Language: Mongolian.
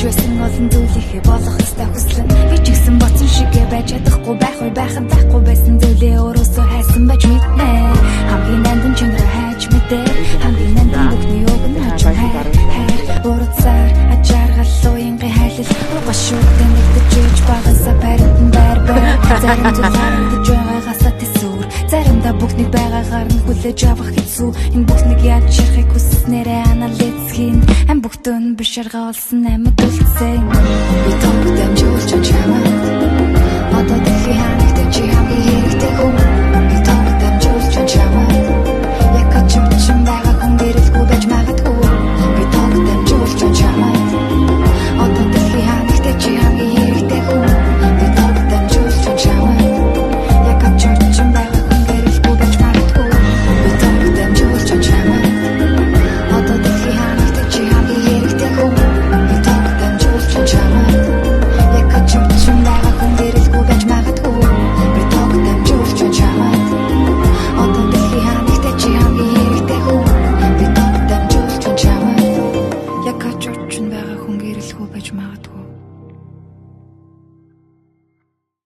байсан олон зүйлийнхээ болох ёстой хүслэн би ч гэсэн боцсон шигээ байж чадахгүй байхын байхгүй байсан зүйлээ өөрөөсөө хайсан байж мэднэ хамгийн нандин чанараа хайж мэдээ хамгийн нандин бүхний үг нь хажуу хайр урдсаар ажааргал уянгийн хайлал угашуутай нэгдэж багасаа баримтан байр зарим зүйлс байгаагасаа тэсүр заримдаа бүхнийг байгаагаар нь хүлээж авах хэцүү энэ бүхнийг яаж ширхэх хүснээрээ анализ хийн ам бүхтэн биш арга олсон амьд үлдсэн би томд дамжуулж чамаа